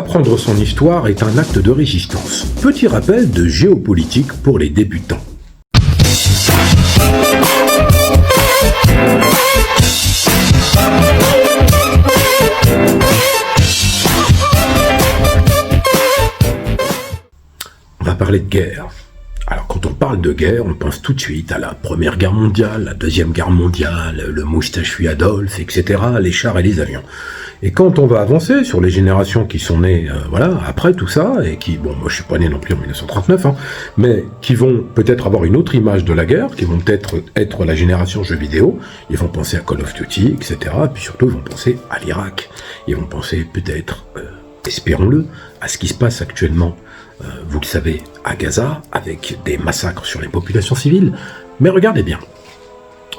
Apprendre son histoire est un acte de résistance. Petit rappel de géopolitique pour les débutants. On va parler de guerre. Alors quand on parle de guerre, on pense tout de suite à la Première Guerre mondiale, la Deuxième Guerre mondiale, le moustachu Adolphe, etc., les chars et les avions. Et quand on va avancer sur les générations qui sont nées après tout ça, et qui, bon, moi je suis pas né non plus en 1939, mais qui vont peut-être avoir une autre image de la guerre, qui vont peut-être être la génération jeux vidéo, ils vont penser à Call of Duty, etc., et puis surtout ils vont penser à l'Irak. Ils vont penser peut-être, espérons-le, à ce qui se passe actuellement, vous le savez, à Gaza, avec des massacres sur les populations civiles. Mais regardez bien,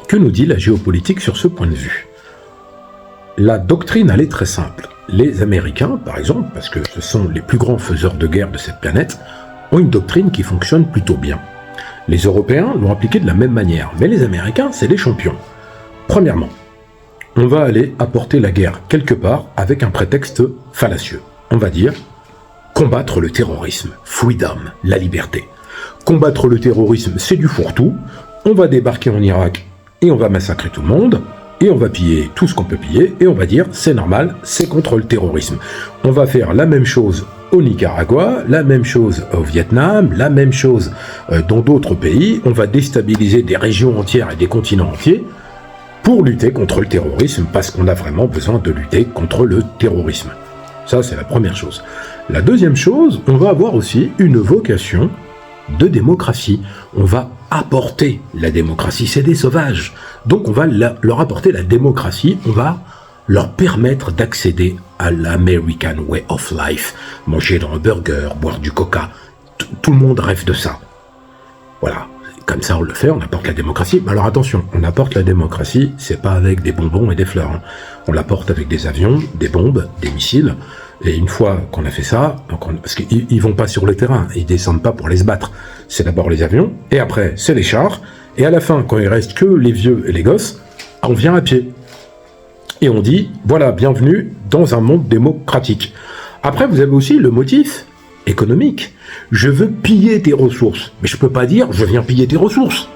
que nous dit la géopolitique sur ce point de vue ? La doctrine, elle est très simple. Les Américains, par exemple, parce que ce sont les plus grands faiseurs de guerre de cette planète, ont une doctrine qui fonctionne plutôt bien. Les Européens l'ont appliquée de la même manière, mais les Américains, c'est les champions. Premièrement, on va aller apporter la guerre quelque part avec un prétexte fallacieux. On va dire combattre le terrorisme, freedom, la liberté. Combattre le terrorisme, c'est du fourre-tout. On va débarquer en Irak et on va massacrer tout le monde. Et on va piller tout ce qu'on peut piller, et on va dire, c'est normal, c'est contre le terrorisme. On va faire la même chose au Nicaragua, la même chose au Vietnam, la même chose dans d'autres pays. On va déstabiliser des régions entières et des continents entiers pour lutter contre le terrorisme, parce qu'on a vraiment besoin de lutter contre le terrorisme. Ça, c'est la première chose. La deuxième chose, on va avoir aussi une vocation de démocratie. On va apporter la démocratie, c'est des sauvages. Donc on va leur apporter la démocratie, on va leur permettre d'accéder à l'American Way of Life, manger dans un burger, boire du coca, tout le monde rêve de ça. Voilà, comme ça on le fait, on apporte la démocratie. Mais alors attention, on apporte la démocratie, c'est pas avec des bonbons et des fleurs. On l'apporte avec des avions, des bombes, des missiles. Et une fois qu'on a fait ça, parce qu'ils vont pas sur le terrain, ils descendent pas pour les se battre. C'est d'abord les avions, et après c'est les chars, et à la fin, quand il reste que les vieux et les gosses, on vient à pied. Et on dit, voilà, bienvenue dans un monde démocratique. Après, vous avez aussi le motif économique. Je veux piller tes ressources. Mais je peux pas dire, je viens piller tes ressources.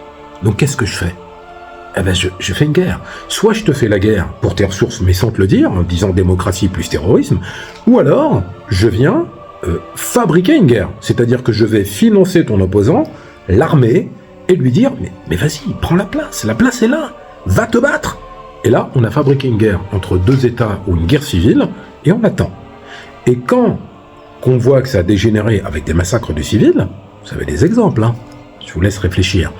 Donc qu'est-ce que je fais ? Eh ben, je fais une guerre. Soit je te fais la guerre pour tes ressources, mais sans te le dire, en disant démocratie plus terrorisme, ou alors, je viens fabriquer une guerre. C'est-à-dire que je vais financer ton opposant, l'armer, et lui dire, mais vas-y, prends la place est là, va te battre. Et là, on a fabriqué une guerre entre deux États ou une guerre civile, et on attend. Et quand on voit que ça a dégénéré avec des massacres de civils, vous avez des exemples, je vous laisse réfléchir.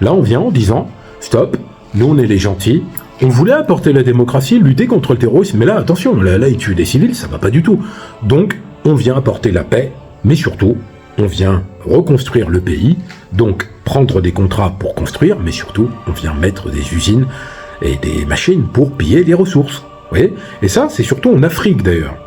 Là, on vient en disant, stop, nous on est les gentils, on voulait apporter la démocratie, lutter contre le terrorisme, mais là, attention, là ils tuent des civils, ça va pas du tout. Donc, on vient apporter la paix, mais surtout, on vient reconstruire le pays, donc prendre des contrats pour construire, mais surtout, on vient mettre des usines et des machines pour piller des ressources. Vous voyez ? Et ça, c'est surtout en Afrique d'ailleurs.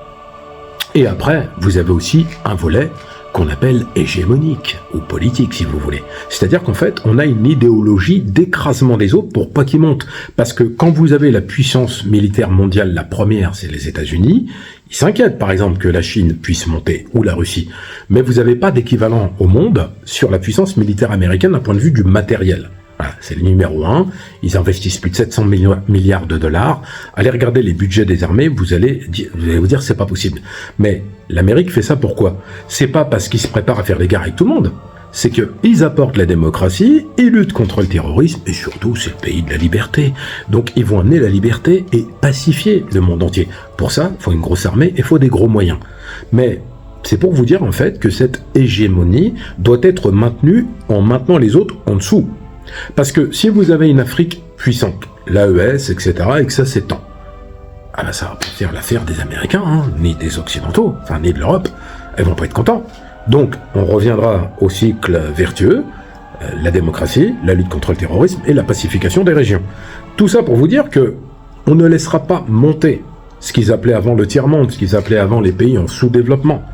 Et après, vous avez aussi un volet qu'on appelle hégémonique, ou politique si vous voulez. C'est-à-dire qu'en fait, on a une idéologie d'écrasement des autres pour pas qu'ils montent. Parce que quand vous avez la puissance militaire mondiale, la première, c'est les États-Unis, ils s'inquiètent par exemple que la Chine puisse monter, ou la Russie. Mais vous n'avez pas d'équivalent au monde sur la puissance militaire américaine d'un point de vue du matériel. Voilà, c'est le numéro 1, ils investissent plus de 700 milliards de dollars. Allez regarder les budgets des armées, vous allez vous dire c'est pas possible. Mais l'Amérique fait ça pourquoi ? C'est pas parce qu'ils se préparent à faire des guerres avec tout le monde, c'est qu'ils apportent la démocratie, ils luttent contre le terrorisme, et surtout c'est le pays de la liberté. Donc ils vont amener la liberté et pacifier le monde entier. Pour ça, il faut une grosse armée et il faut des gros moyens. Mais c'est pour vous dire en fait que cette hégémonie doit être maintenue en maintenant les autres en dessous. Parce que si vous avez une Afrique puissante, l'AES, etc., et que ça s'étend, ah ben ça va pas faire l'affaire des Américains, ni des Occidentaux, enfin ni de l'Europe, elles vont pas être contents. Donc on reviendra au cycle vertueux, la démocratie, la lutte contre le terrorisme et la pacification des régions. Tout ça pour vous dire que on ne laissera pas monter ce qu'ils appelaient avant le tiers-monde, ce qu'ils appelaient avant les pays en sous-développement.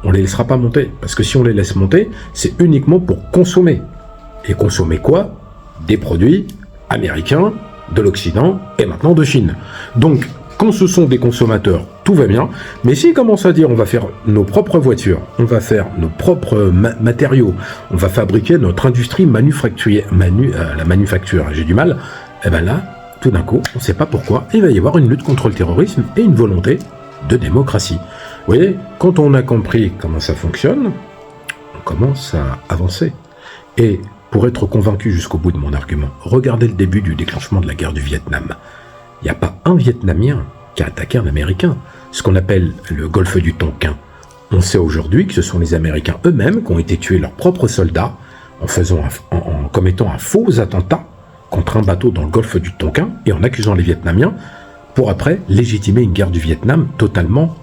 On les laissera pas monter, parce que si on les laisse monter, c'est uniquement pour consommer. Et consommer quoi ? Des produits américains, de l'Occident et maintenant de Chine. Donc, quand ce sont des consommateurs, tout va bien, mais s'ils commencent à dire on va faire nos propres voitures, on va faire nos propres matériaux, on va fabriquer notre industrie la manufacture, j'ai du mal, et bien là, tout d'un coup, on ne sait pas pourquoi, il va y avoir une lutte contre le terrorisme et une volonté de démocratie. Vous voyez, quand on a compris comment ça fonctionne, on commence à avancer. Et pour être convaincu jusqu'au bout de mon argument, regardez le début du déclenchement de la guerre du Vietnam. Il n'y a pas un Vietnamien qui a attaqué un Américain, ce qu'on appelle le golfe du Tonkin. On sait aujourd'hui que ce sont les Américains eux-mêmes qui ont été tués leurs propres soldats en commettant un faux attentat contre un bateau dans le golfe du Tonkin et en accusant les Vietnamiens pour après légitimer une guerre du Vietnam totalement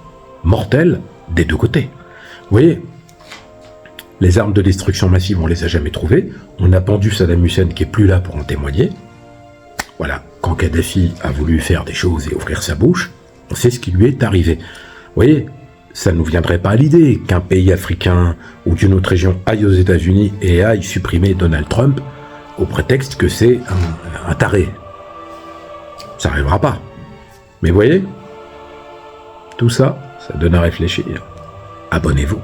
mortelle des deux côtés. Vous voyez, les armes de destruction massive, on les a jamais trouvées. On a pendu Saddam Hussein qui est plus là pour en témoigner. Voilà, quand Kadhafi a voulu faire des choses et ouvrir sa bouche, on sait ce qui lui est arrivé. Vous voyez, ça ne nous viendrait pas à l'idée qu'un pays africain ou d'une autre région aille aux États-Unis et aille supprimer Donald Trump au prétexte que c'est un taré. Ça n'arrivera pas. Mais vous voyez, tout ça, ça donne à réfléchir. Abonnez-vous.